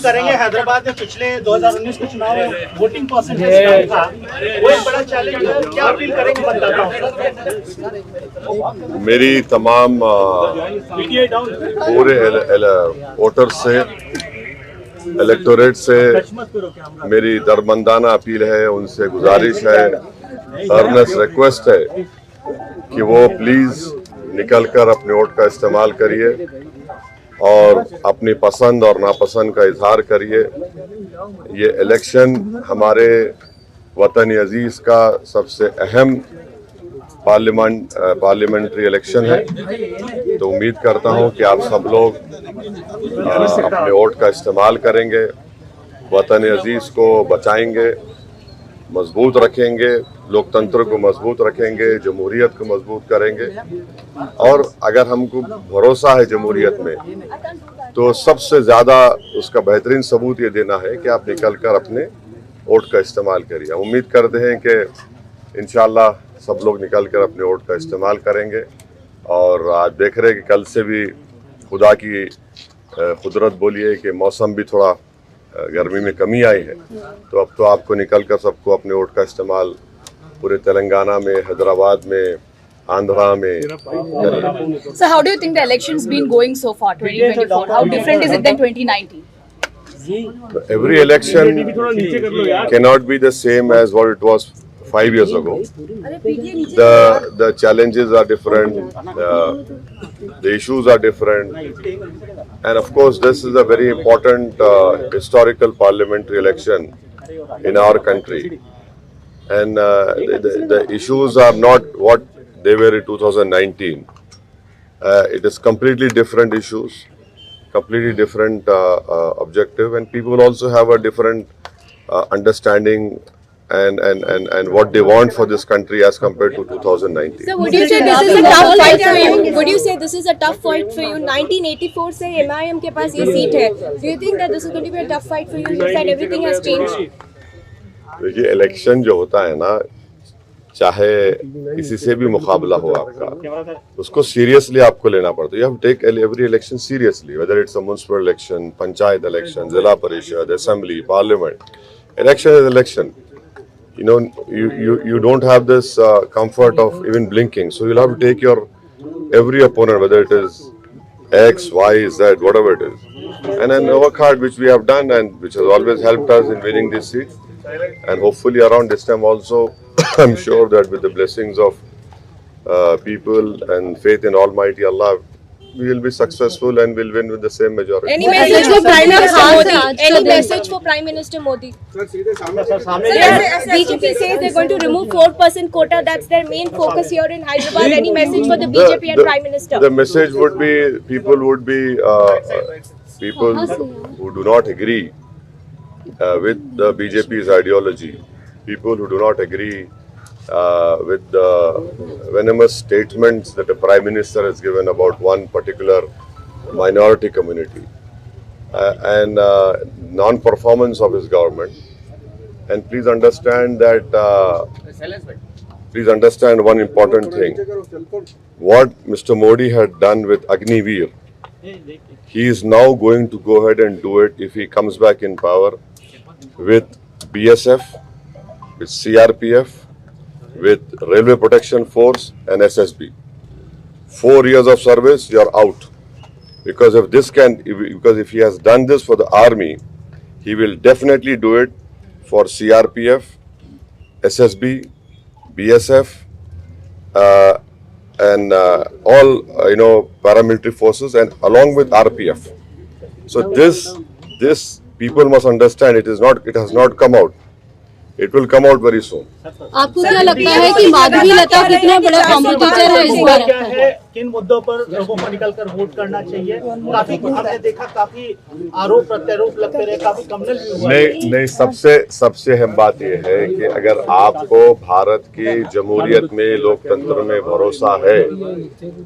करेंगे? हैदराबाद में पिछले 2019 के चुनाव में वोटिंग परसेंटेज कम था, वो एक बड़ा चैलेंज है। क्या अपील करेंगे मतदाताओं? मेरी तमाम पूरे वोटर्स से, इलेक्टोरेट से मेरी दरमंदाना अपील है, उनसे गुजारिश है, अर्नेस्ट रिक्वेस्ट है कि वो प्लीज निकलकर अपने वोट का इस्तेमाल करिए और अपनी पसंद और नापसंद का इजहार करिए। ये इलेक्शन हमारे वतन अजीज का सबसे अहम पार्लियामेंट्री इलेक्शन है, तो उम्मीद करता हूं कि आप सब लोग अपने वोट का इस्तेमाल करेंगे, वतन अजीज को बचाएंगे, मजबूत रखेंगे, लोकतंत्र को मजबूत रखेंगे, जमहूरियत को मजबूत करेंगे। और अगर हमको भरोसा है जमहूरियत में, तो सबसे ज़्यादा उसका बेहतरीन सबूत ये देना है कि आप निकलकर अपने वोट का इस्तेमाल करिए। हम उम्मीद करते हैं कि इंशाअल्लाह सब लोग निकलकर अपने वोट का इस्तेमाल करेंगे। और आज देख रहे हैं कि कल से भी खुदा की कुदरत बोलिए कि मौसम भी थोड़ा गर्मी में कमी आई है, तो अब तो आपको निकलकर सबको अपने वोट का इस्तेमाल पूरे तेलंगाना में, हैदराबाद में, आंध्रा में। So how do you think the election's been going so far, 2024? How different is it than 2019? Every election cannot be the same as what it was 5 years ago. The challenges are different, the issues are different, and of course this is a very important historical parliamentary election in our country. And the issues are not what they were in 2019. It is completely different issues, completely different objective, and people also have a different understanding and what they want for this country as compared to 2019. So would you say this is a tough fight for you? Would you say this is a tough fight for you? 1984 से MIM के पास ये seat है. Do you think that this is going to be a tough fight for you? You said everything has changed. देखिए, election जो होता है ना, चाहे किसी से भी मुकाबला हो आपका, उसको सीरियसली आपको लेना पड़ता है। You have to take every election seriously, whether it's a municipal election, panchayat election, zila parishad, assembly, parliament. Election is election. You know, you don't have this comfort of even blinking, so you'll have to take your every opponent, whether it is X, Y, Z, whatever it is, and then work hard, which we have done and which has always helped us in winning this seat. And hopefully around this time also, I'm sure that with the blessings of people and faith in Almighty Allah, we will be successful and will win with the same majority. Any message for Prime Minister Modi? Any message for Prime Minister Modi? BJP says they're going to remove 4% quota. That's their main focus here in Hyderabad. Any message for the BJP and Prime Minister? The message would be people who do not agree with the BJP's ideology, people who do not agree with the venomous statements that the Prime Minister has given about one particular minority community and non-performance of his government. And please understand that, please understand one important thing. What Mr. Modi had done with Agniveer, he is now going to go ahead and do it if he comes back in power with BSF, with CRPF, with Railway Protection Force and SSB. 4 years of service, you are out. Because if he has done this for the army, he will definitely do it for CRPF, SSB, BSF, and all paramilitary forces, and along with RPF. So this people must understand. It has not come out. It will come out very soon. आपको क्या लगता है कि माधवी लता कितना बड़ा competitor है इस बार? किन मुद्दों पर लोगों को निकलकर वोट करना चाहिए? काफी हमने देखा, काफी आरोप प्रत्यारोप लगते रहे, काफी कमनल भी हुआ। नहीं, सबसे अहम बात यह है कि अगर आपको भारत की जमहूरियत में, लोकतंत्र में भरोसा है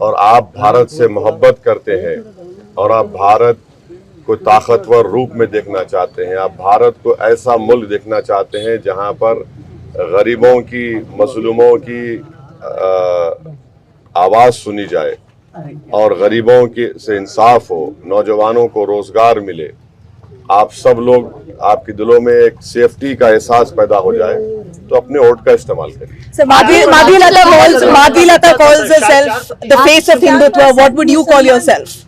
और आप भारत से मोहब्बत करते हैं और आप भारत को ताकतवर रूप में देखना चाहते हैं, आप भारत को ऐसा मुल्क देखना चाहते हैं जहां पर गरीबों की, मजलूमों की आवाज़ सुनी जाए और गरीबों के से इंसाफ हो, नौजवानों को रोजगार मिले, आप सब लोग, आपके दिलों में एक सेफ्टी का एहसास पैदा हो जाए, तो अपने वोट का इस्तेमाल करिए। So Madhulata calls herself the face of Hindutva. What would you call yourself?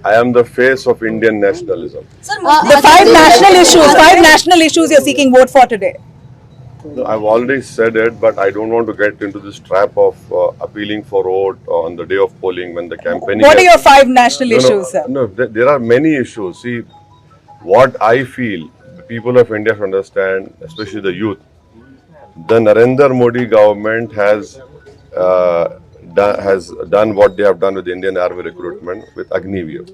I am the face of Indian nationalism. The five national issues you're seeking vote for today. I've already said it, but I don't want to get into this trap of appealing for vote on the day of polling when the campaigning. What are your five national issues, sir? No, there are many issues. See, what I feel the people of India should understand, especially the youth, the Narendra Modi government has done what they have done with the Indian Army recruitment with Agniveer.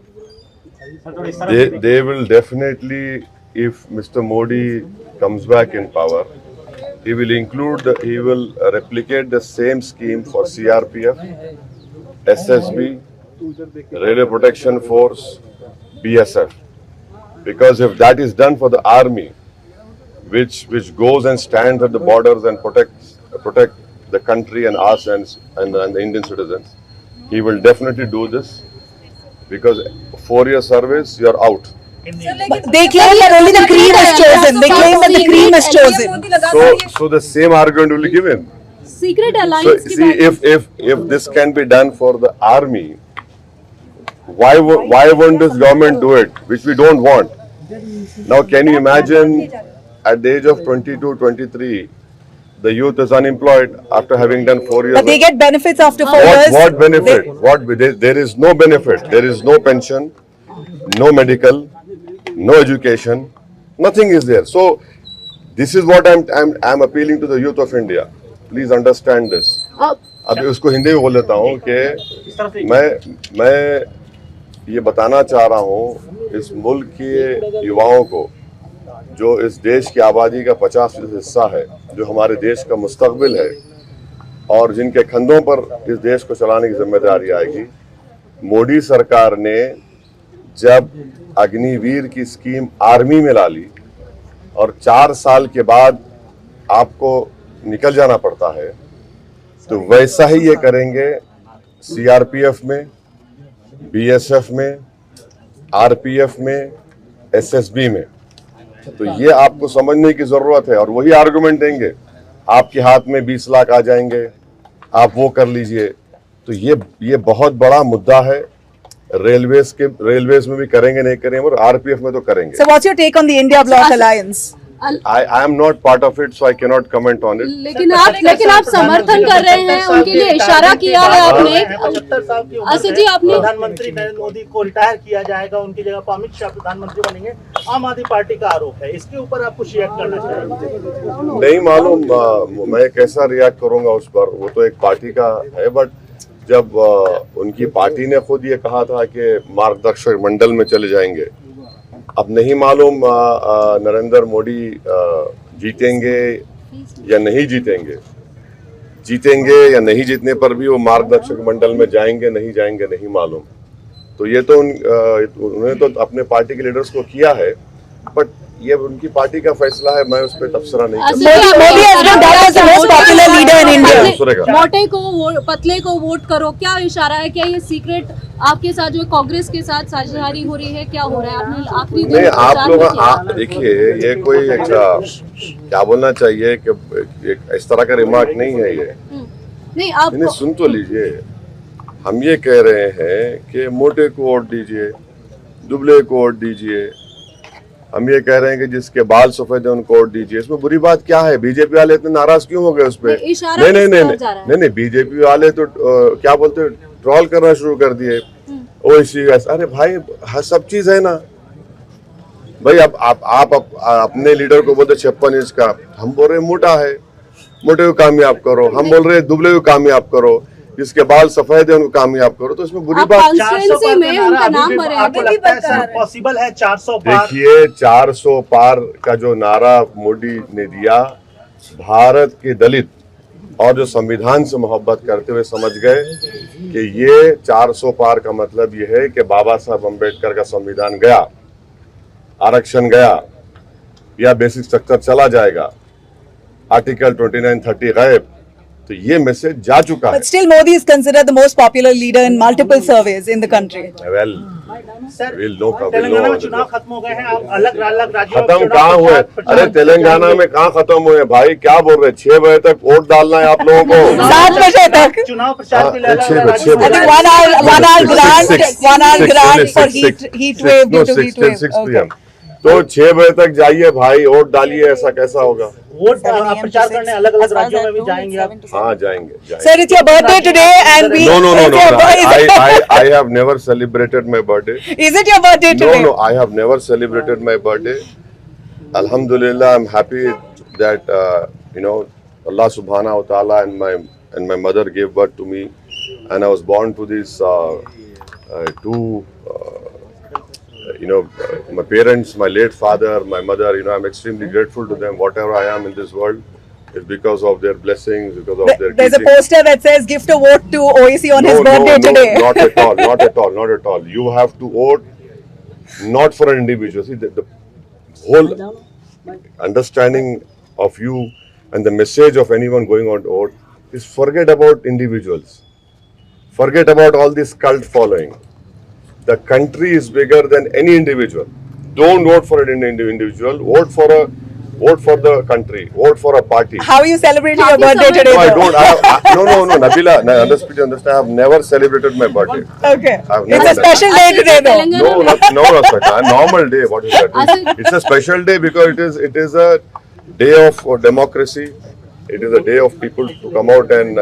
They will definitely, if Mr. Modi comes back in power, he will replicate the same scheme for CRPF, SSB, Railway Protection Force, BSF. Because if that is done for the army, which goes and stands at the borders and protect the country and us and the Indian citizens, he will definitely do this. Because 4-year service, you are out. But they claim that only the cream is chosen. So the same argument will be given. Secret So alliance. see, if this can be done for the army, why won't this government do it, which we don't want? Now, can you imagine at the age of 22, 23, the youth is unemployed after having done 4 years? But they get benefits after 4 years. What benefit? There is no benefit. There is no pension, no medical, no education. Nothing is there. So this is what I'm appealing to the youth of India. Please understand this. अभी उसको हिंदी में बोल देता हूँ कि मैं ये बताना चाह रहा हूँ इस मुल्क के युवाओं को, जो इस देश की आबादी का 50% हिस्सा है, जो हमारे देश का मुस्तकबिल है और जिनके कंधों पर इस देश को चलाने की जिम्मेदारी आएगी। मोदी सरकार ने जब अग्निवीर की स्कीम आर्मी में ला ली और 4 साल के बाद आपको निकल जाना पड़ता है, तो वैसा ही ये करेंगे सीआरपीएफ में, बीएसएफ में, आरपीएफ में, एसएसबी में। तो ये आपको समझने की जरूरत है और वही आर्गुमेंट देंगे, आपके हाथ में 20 लाख आ जाएंगे, आप वो कर लीजिए। तो ये बहुत बड़ा मुद्दा है। रेलवेज में भी करेंगे, नहीं करेंगे, और आरपीएफ में तो करेंगे। So what's your take on the India Bloc alliance? I am not part of it, so I cannot comment on it. लेकिन आप समर्थन कर रहे हैं, उनके लिए इशारा किया है आपने। 75 साल की उम्र असद में जी, आपने प्रधानमंत्री नरेंद्र मोदी को रिटायर किया जाएगा, उनकी जगह पर अमित शाह प्रधानमंत्री बनेंगे, आम आदमी पार्टी का आरोप है। इसके ऊपर आप कुछ रिएक्ट करना चाहेंगे? नहीं मालूम मैं कैसा रिएक्ट करूंगा उस पर, वो तो एक पार्टी का है। बट जब उनकी पार्टी ने खुद ये कहा था कि मार्गदर्शक मंडल में चले जाएंगे, अब नहीं मालूम नरेंद्र मोदी जीतेंगे या नहीं जीतेंगे। जीतेंगे या नहीं जीतने पर भी वो मार्गदर्शक मंडल में जाएंगे नहीं जाएंगे नहीं मालूम। तो ये तो उन्होंने तो अपने पार्टी के लीडर्स को किया है, बट ये उनकी पार्टी का फैसला है, मैं उस पर तबसरा नहीं कर सकता। मोटे को पतले को वोट करो, क्या इशारा है? क्या ये सीक्रेट आपके साथ जो कांग्रेस के साथ साझेदारी हो रही है, क्या हो रहा है? आपने आखिरी दिन नहीं, आप लोग देखिए, ये कोई क्या बोलना चाहिए कि इस तरह का रिमार्क नहीं है ये। नहीं, आप सुन तो लीजिए, हम ये कह रहे हैं कि मोटे को वोट दीजिए, दुबले को वोट दीजिए। हम ये कह रहे हैं कि जिसके बाल सफेद है उनको वोट दीजिए। इसमें बुरी बात क्या है? बीजेपी वाले इतने नाराज क्यों हो गए उस पर? नहीं, बीजेपी वाले तो क्या बोलते, ट्रोल करना शुरू कर दिए। ओ इसी, अरे भाई सब चीज है ना भाई। अब आप अपने लीडर को बोलते 56 इंच का, हम बोल रहे मोटा है, मोटे को कामयाब करो। हम बोल रहे दुबले को कामयाब करो, जिसके बाल सफेद है उनको कामयाब करो। तो इसमें बुरी बात, 400 में उनका नाम पॉसिबल है 400 पार? देखिए, 400 पार का जो नारा मोदी ने दिया, भारत के दलित और जो संविधान से मोहब्बत करते हुए समझ गए कि ये 400 पार का मतलब ये है कि बाबा साहब अम्बेडकर का संविधान गया, आरक्षण गया, या बेसिक स्ट्रक्चर चला जाएगा, आर्टिकल 29-30 गायब। तो ये मैसेज जा चुका है। But still Modi is considered the most popular leader in multiple surveys in the country. Well, sir We'll know कब, we'll तेलंगाना know में चुनाव खत्म हो गए हैं, आप अलग राज्यों में खत्म चुनाव कहाँ हुए? प्रचार अरे तेलंगाना में कहाँ खत्म हुए भाई, क्या बोल रहे हैं? 6 बजे तक वोट डालना है आप लोगों को। 7 बजे तक। चुनाव प्रचार के लिए अलग 6 अलग बजे, राज्यों में I think 1 hour grant for heat wave due to heat wave. 6 Okay. PM। तो 6 बजे तक जाइए भाई, वोट डालिए, ऐसा कैसा होगा? वोट आप प्रचार करने अलग अलग राज्यों में भी जाएंगे आप? हाँ जाएंगे, जाएंगे। Sir, it's your birthday today and we... No. It's your birthday. I have never celebrated my birthday. Is it your birthday today? No, I have never celebrated my birthday. Alhamdulillah, I'm happy that Allah Subhanahu wa Taala and my mother gave birth to me, and I was born to these two. My parents, my late father, my mother. I'm extremely grateful to them. Whatever I am in this world is because of their blessings, because of their There's a teaching. poster that says gift a vote to OAC on his birthday today. Not at all, not at all, not at all. You have to vote not for an individual. See, the whole understanding of you and the message of anyone going on to vote is forget about individuals. Forget about all this cult following. The country is bigger than any individual. Don't vote for an individual. Vote for the country. Vote for a party. How are you celebrating your birthday today? No, I though? don't. No, Nabila. Understand. I have never celebrated my birthday. Okay. I've It's never a special day today though. No, such a normal day. What is that? It's a special day because it is a day of democracy. It is a day of people to come out and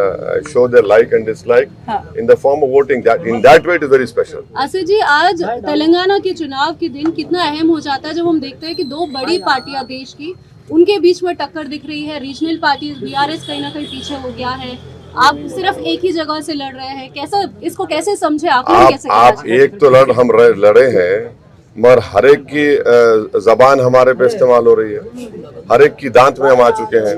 show their like and dislike in the form of voting. That in that way it is very special. Asif जी, आज तेलंगाना के चुनाव के दिन कितना अहम हो जाता है जब हम देखते हैं कि दो बड़ी पार्टियां देश की, उनके बीच में टक्कर दिख रही है। रीजनल पार्टी बीआरएस कहीं ना कहीं पीछे हो गया है, आप सिर्फ एक ही जगह से लड़ रहे हैं। कैसा इसको कैसे समझे, आकलन कैसे आप एक तो हम लड़े हैं, मगर हर एक की जबान हमारे पे इस्तेमाल हो रही है, हर एक की दांत में हम आ चुके हैं,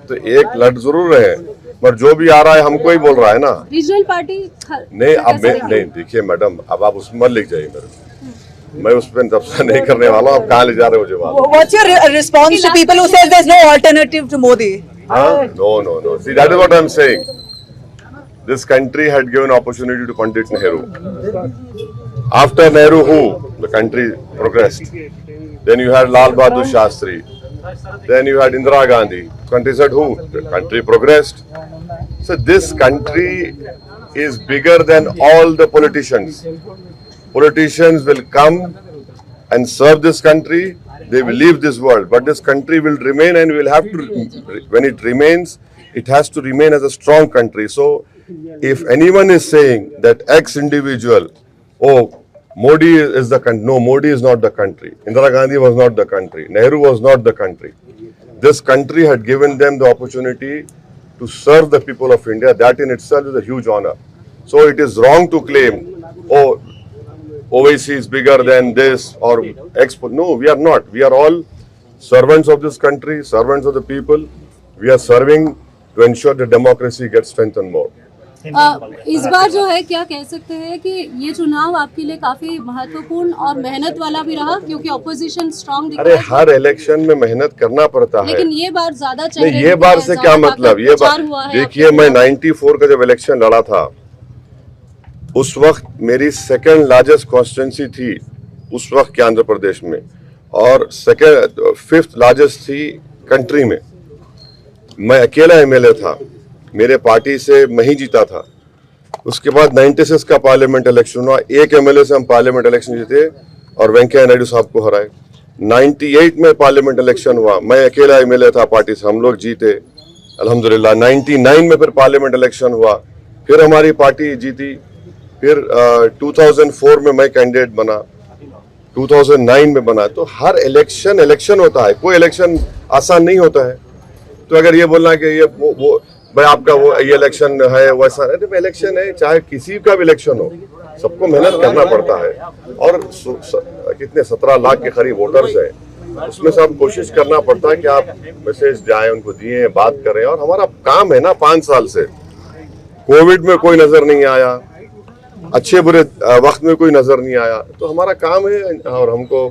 तो एक लड़ जरूर रहे हैं, पर जो भी आ रहा है हमको ही बोल रहा है ना। रीजनल पार्टी नहीं, अब नहीं, देखिए मैडम, अब आप उसमें मत लिख जाइए मेरे, मैं उस पर तबसरा नहीं करने वाला हूँ। आप कहाँ ले जा रहे हो मुझे बात? What's your response to people who says there's no alternative to Modi? No. See, that is what I'm saying. This country had given opportunity to Pandit Nehru. After Nehru, who? The country progressed. Then you had Lal Bahadur Shastri. Then you had Indira Gandhi. Country said who? The country progressed. So this country is bigger than all the politicians. Politicians will come and serve this country. They will leave this world, but this country will remain, and we will have to. When it remains, it has to remain as a strong country. So, if anyone is saying that X individual, oh, Modi is the country. No, Modi is not the country. Indira Gandhi was not the country. Nehru was not the country. This country had given them the opportunity to serve the people of India. That in itself is a huge honor. So it is wrong to claim, oh, OIC is bigger than this or X. No, we are not. We are all servants of this country, servants of the people. We are serving to ensure that democracy gets strengthened more. इस बार जो है क्या कह सकते हैं कि ये चुनाव आपके लिए काफी महत्वपूर्ण और मेहनत वाला भी रहा, क्योंकि ऑपोजिशन स्ट्रांग दिख अरे रहा है। हर इलेक्शन में मेहनत करना पड़ता है, लेकिन ये बार ज्यादा नहीं, ये बार से क्या मतलब? ये बार देखिए, मैं 94 का जब इलेक्शन लड़ा था, उस वक्त मेरी सेकंड लार्जेस्ट कॉन्स्टिट्यूंसी थी उस वक्त के आंध्र प्रदेश में, और फिफ्थ लार्जेस्ट थी कंट्री में। मैं अकेला एमएलए था, मेरे पार्टी से मैं ही जीता था। उसके बाद 96 का पार्लियामेंट इलेक्शन हुआ, एक एमएलए से हम पार्लियामेंट इलेक्शन जीते और वेंकैया नायडू साहब को हराए। 98 में पार्लियामेंट इलेक्शन हुआ, मैं अकेला एमएलए था पार्टी से, हम लोग जीते अल्हम्दुलिल्लाह। 99 में फिर पार्लियामेंट इलेक्शन हुआ, फिर हमारी पार्टी जीती। फिर 2004 में मैं कैंडिडेट बना, 2009 में बना। तो हर इलेक्शन होता है, कोई इलेक्शन आसान नहीं होता है। तो अगर ये बोलना कि ये वो भाई आपका वो ये इलेक्शन है वैसा है, तो इलेक्शन है, चाहे किसी का भी इलेक्शन हो, सबको मेहनत करना पड़ता है। और कितने 17 लाख के करीब वोटर्स हैं, उसमें से हम कोशिश करना पड़ता है कि आप मैसेज जाए उनको दिए, बात करें। और हमारा काम है ना, 5 साल से कोविड में कोई नजर नहीं आया, अच्छे बुरे वक्त में कोई नजर नहीं आया, तो हमारा काम है। और हमको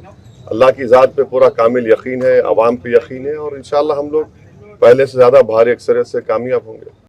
अल्लाह की ज़ात पे पूरा कामिल यकीन है, अवाम पे यकीन है, और इंशाल्लाह हम लोग पहले से ज्यादा भारी अक्सरियत से कामयाब होंगे।